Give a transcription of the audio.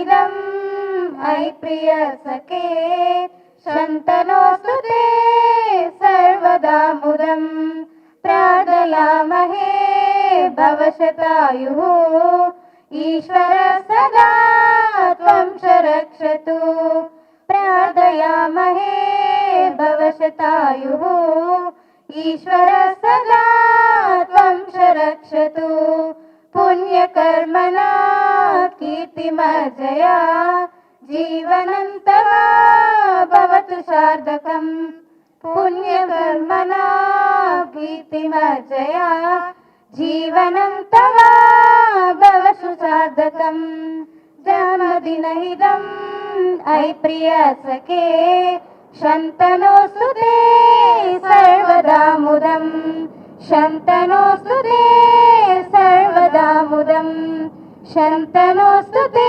दिनमिदम् अयि प्रिय सखे शन्तनोऽस्तु ते सर्वदा मुदम् प्रार्थयामहे भवशतायुः ईश्वर सदा त्वं च रक्षतु प्रार्थयामहे भवशतायुः ईश्वर सदा त्वं च रक्षतु पुण्यकर्मणा कीर्तिमर्जया जीवनं तव भवतु सार्थकम् पुण्यकर्मणा कीर्तिमर्जया जीवनं तव भवतु सार्थकम् जन्मदिनमिदम् अयि प्रिय सखे शन्तनोऽस्तु ते सर्वदा मुदम् शन्तनोऽस्तु ते सर्वदा मुदम् शन्तनोऽस्तु ते